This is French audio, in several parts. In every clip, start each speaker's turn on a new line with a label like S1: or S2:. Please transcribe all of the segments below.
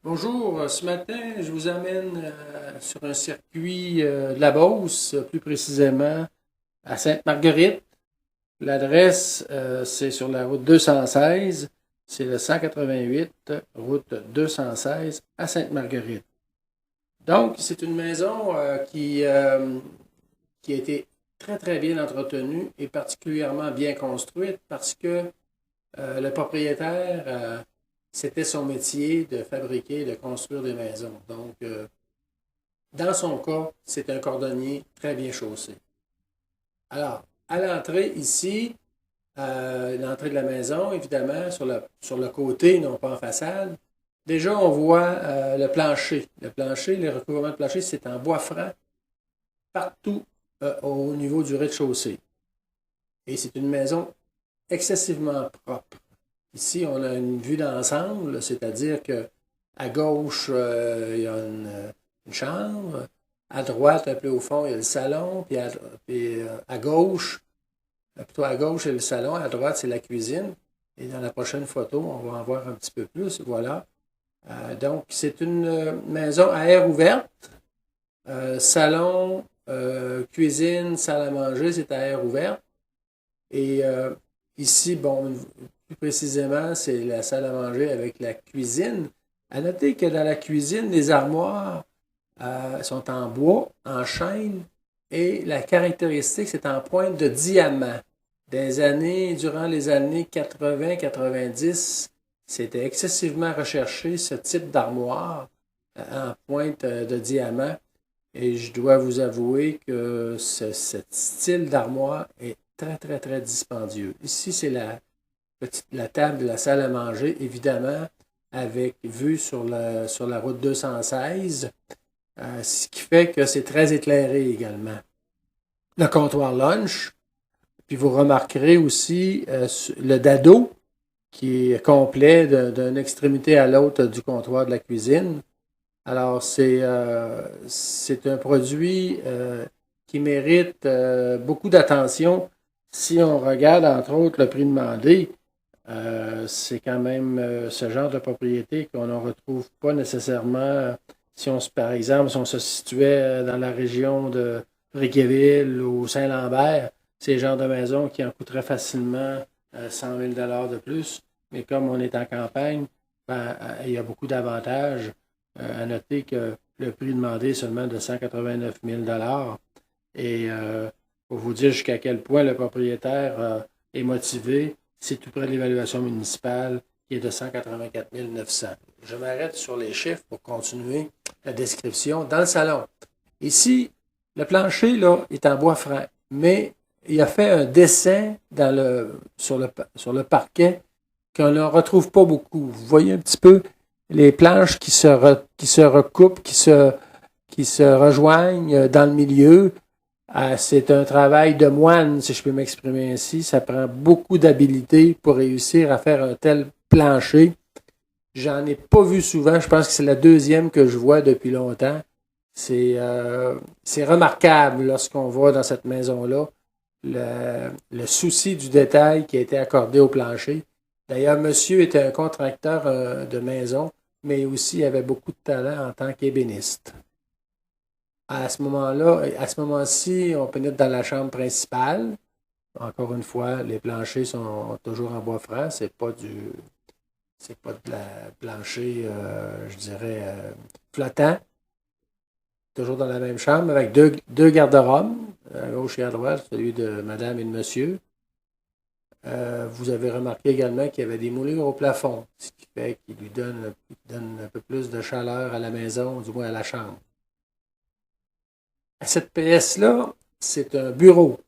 S1: Bonjour, ce matin, je vous amène sur un circuit de la Beauce, plus précisément à Sainte-Marguerite. L'adresse, c'est sur la route 216, c'est le 188, route 216 à Sainte-Marguerite. Donc, c'est une maison qui a été très, très bien entretenue et particulièrement bien construite parce que le propriétaire, c'était son métier de fabriquer, de construire des maisons. Donc, dans son cas, c'est un cordonnier très bien chaussé. Alors, à l'entrée ici, l'entrée de la maison, évidemment, sur le côté, non pas en façade, déjà on voit le plancher. Le plancher, le recouvrement de plancher, c'est en bois franc partout au niveau du rez-de-chaussée. Et c'est une maison excessivement propre. Ici, on a une vue d'ensemble, c'est-à-dire que à gauche, il y a une chambre. À droite, un peu au fond, il y a le salon. À gauche, plutôt à gauche, il y a le salon. À droite, c'est la cuisine. Et dans la prochaine photo, on va en voir un petit peu plus. Voilà. Donc, c'est une maison à air ouverte. Salon, cuisine, salle à manger, c'est à air ouverte. Et ici, bon, plus précisément, c'est la salle à manger avec la cuisine. À noter que dans la cuisine, les armoires sont en bois, en chêne, et la caractéristique, c'est en pointe de diamant. Durant les années 80-90, c'était excessivement recherché ce type d'armoire en pointe de diamant. Et je dois vous avouer que ce style d'armoire est très, très, très dispendieux. Ici, c'est la table de la salle à manger, évidemment, avec vue sur la route 216, ce qui fait que c'est très éclairé également. Le comptoir lunch, puis vous remarquerez aussi le dado qui est complet d'une extrémité à l'autre du comptoir de la cuisine. Alors, c'est un produit qui mérite beaucoup d'attention. Si on regarde, entre autres, le prix demandé, c'est quand même ce genre de propriété qu'on ne retrouve pas nécessairement si on par exemple, si on se situait dans la région de Riquéville ou Saint-Lambert, c'est le genre de maison qui en coûterait facilement 100 000 de plus. Mais comme on est en campagne, ben, il y a beaucoup d'avantages. À noter que le prix demandé est seulement de 189 000 et pour vous dire jusqu'à quel point le propriétaire est motivé, c'est tout près de l'évaluation municipale qui est de 184 900. Je m'arrête sur les chiffres pour continuer la description dans le salon. Ici, le plancher là, est en bois franc, mais il a fait un dessin sur le parquet qu'on ne retrouve pas beaucoup. Vous voyez un petit peu les planches qui se recoupent, qui se rejoignent dans le milieu. C'est un travail de moine, si je peux m'exprimer ainsi. Ça prend beaucoup d'habileté pour réussir à faire un tel plancher. J'en ai pas vu souvent. Je pense que c'est la deuxième que je vois depuis longtemps. C'est remarquable lorsqu'on voit dans cette maison-là le souci du détail qui a été accordé au plancher. D'ailleurs, monsieur était un contracteur de maison, mais aussi avait beaucoup de talent en tant qu'ébéniste. À ce moment-là, à ce moment-ci, on pénètre dans la chambre principale. Encore une fois, les planchers sont toujours en bois franc. C'est pas de la plancher, je dirais, flottant. Toujours dans la même chambre, avec deux garde-robes, à gauche et à droite, celui de madame et de monsieur. Vous avez remarqué également qu'il y avait des moulures au plafond, ce qui fait qu'il lui donne un peu plus de chaleur à la maison, du moins à la chambre. À cette pièce-là, c'est un bureau.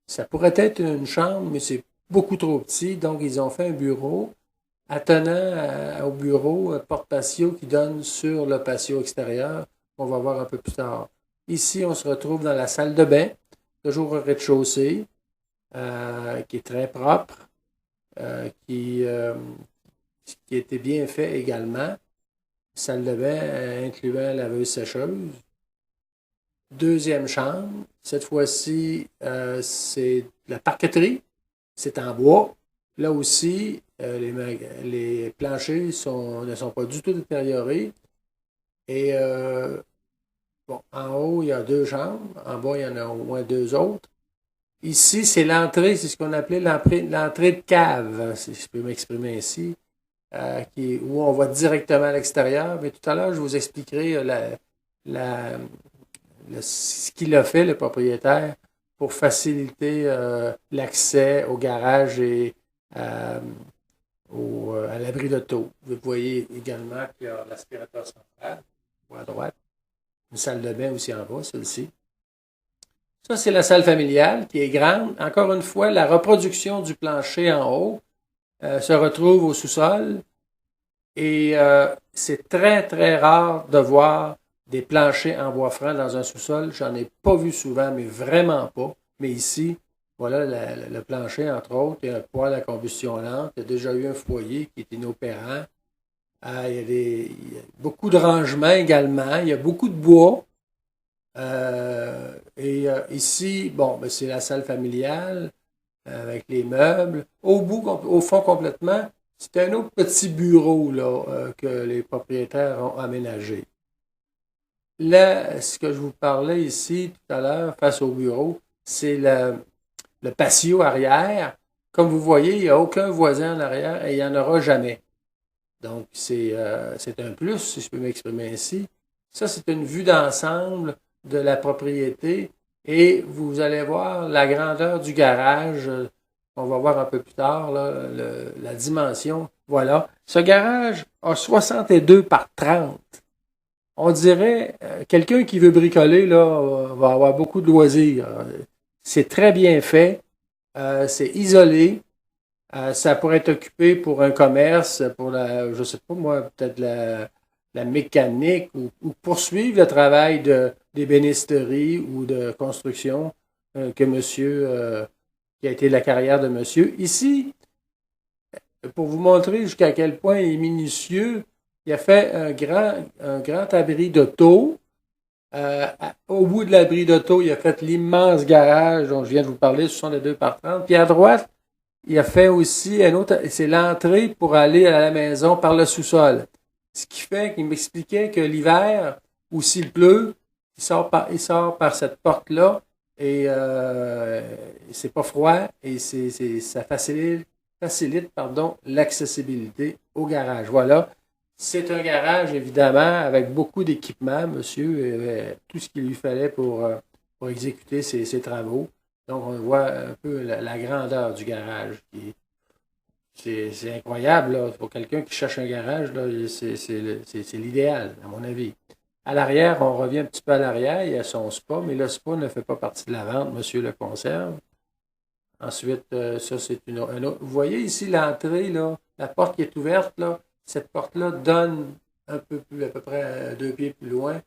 S1: Ça pourrait être une chambre, mais c'est beaucoup trop petit, donc ils ont fait un bureau attenant au bureau, un porte-patio qui donne sur le patio extérieur, qu'on va voir un peu plus tard. Ici, on se retrouve dans la salle de bain, toujours au rez-de-chaussée, qui est très propre, qui a été bien fait également. Salle de bain incluant laveuse-sécheuse. Deuxième chambre, cette fois-ci, c'est la parqueterie. C'est en bois. Là aussi, les planchers ne sont pas du tout détériorés. Et bon, en haut, il y a 2 chambres. En bas, il y en a au moins 2 autres. Ici, c'est l'entrée, c'est ce qu'on appelait l'entrée de cave, si je peux m'exprimer ainsi, où on va directement à l'extérieur. Mais tout à l'heure, je vous expliquerai la, ce qu'il a fait, le propriétaire, pour faciliter l'accès au garage et à l'abri d'auto. Vous voyez également qu'il y a l'aspirateur central, à droite. Une salle de bain aussi en bas, celle-ci. Ça, c'est la salle familiale qui est grande. Encore une fois, la reproduction du plancher en haut se retrouve au sous-sol. Et c'est très, très rare de voir des planchers en bois franc dans un sous-sol. J'en ai pas vu souvent, mais vraiment pas. Mais ici, voilà le plancher, entre autres. Il y a un poêle à combustion lente. Il y a déjà eu un foyer qui est inopérant. Il y a beaucoup de rangements également. Il y a beaucoup de bois. Ici, bon, ben, c'est la salle familiale avec les meubles. Au fond complètement, c'est un autre petit bureau là, que les propriétaires ont aménagé. Là, ce que je vous parlais ici tout à l'heure, face au bureau, c'est le patio arrière. Comme vous voyez, il n'y a aucun voisin en arrière et il n'y en aura jamais. Donc, c'est un plus, si je peux m'exprimer ainsi. Ça, c'est une vue d'ensemble de la propriété et vous allez voir la grandeur du garage. On va voir un peu plus tard là, la dimension. Voilà. Ce garage a 62 par 30. On dirait, quelqu'un qui veut bricoler là, va avoir beaucoup de loisirs. C'est très bien fait. C'est isolé. Ça pourrait être occupé pour un commerce, pour je sais pas moi, peut-être la mécanique ou poursuivre le travail d'ébénisterie ou de construction que monsieur, qui a été la carrière de monsieur. Ici, pour vous montrer jusqu'à quel point il est minutieux, il a fait un grand abri d'auto. Au bout de l'abri d'auto, il a fait l'immense garage dont je viens de vous parler, 62 par 30. Puis à droite, il a fait aussi un autre, c'est l'entrée pour aller à la maison par le sous-sol. Ce qui fait qu'il m'expliquait que l'hiver, ou s'il pleut, il sort par cette porte-là et c'est pas froid et ça facilite l'accessibilité au garage. Voilà. C'est un garage, évidemment, avec beaucoup d'équipements. Monsieur avait tout ce qu'il lui fallait pour exécuter ses travaux. Donc, on voit un peu la grandeur du garage. C'est incroyable, là. Pour quelqu'un qui cherche un garage, là, c'est l'idéal, à mon avis. À l'arrière, on revient un petit peu à l'arrière, il y a son spa, mais le spa ne fait pas partie de la vente, monsieur le conserve. Ensuite, ça, c'est un autre. Vous voyez ici l'entrée, là, la porte qui est ouverte, là, cette porte-là donne un peu plus, à peu près 2 pieds plus loin,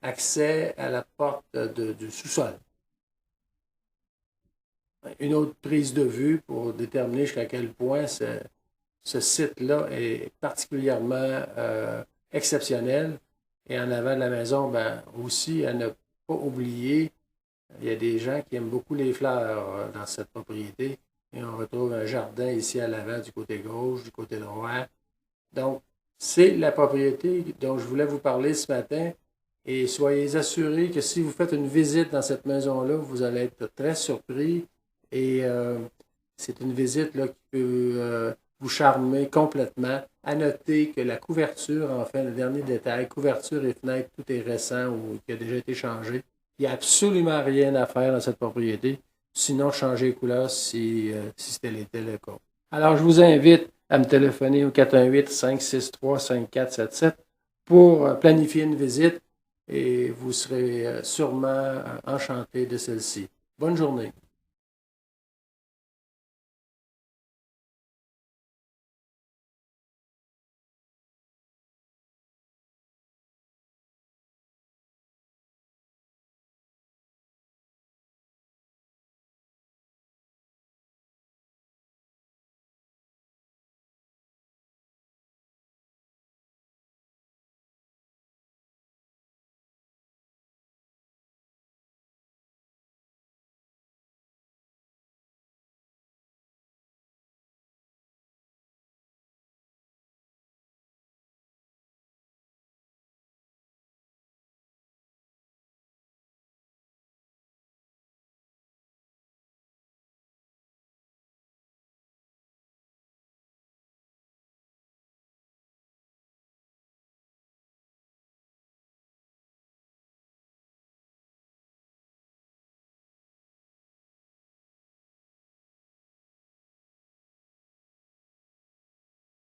S1: accès à la porte du sous-sol. Une autre prise de vue pour déterminer jusqu'à quel point ce site-là est particulièrement exceptionnel. Et en avant de la maison, ben, aussi, à ne pas oublier, il y a des gens qui aiment beaucoup les fleurs dans cette propriété. Et on retrouve un jardin ici à l'avant du côté gauche, du côté droit. Donc, c'est la propriété dont je voulais vous parler ce matin. Et soyez assurés que si vous faites une visite dans cette maison-là, vous allez être très surpris. Et c'est une visite là, qui peut vous charmer complètement. À noter que la couverture, enfin, le dernier détail, couverture et fenêtre, tout est récent ou qui a déjà été changé. Il n'y a absolument rien à faire dans cette propriété, sinon changer les couleurs si tel était le cas. Alors, je vous invite à me téléphoner au 418-563-5477 pour planifier une visite et vous serez sûrement enchanté de celle-ci. Bonne journée.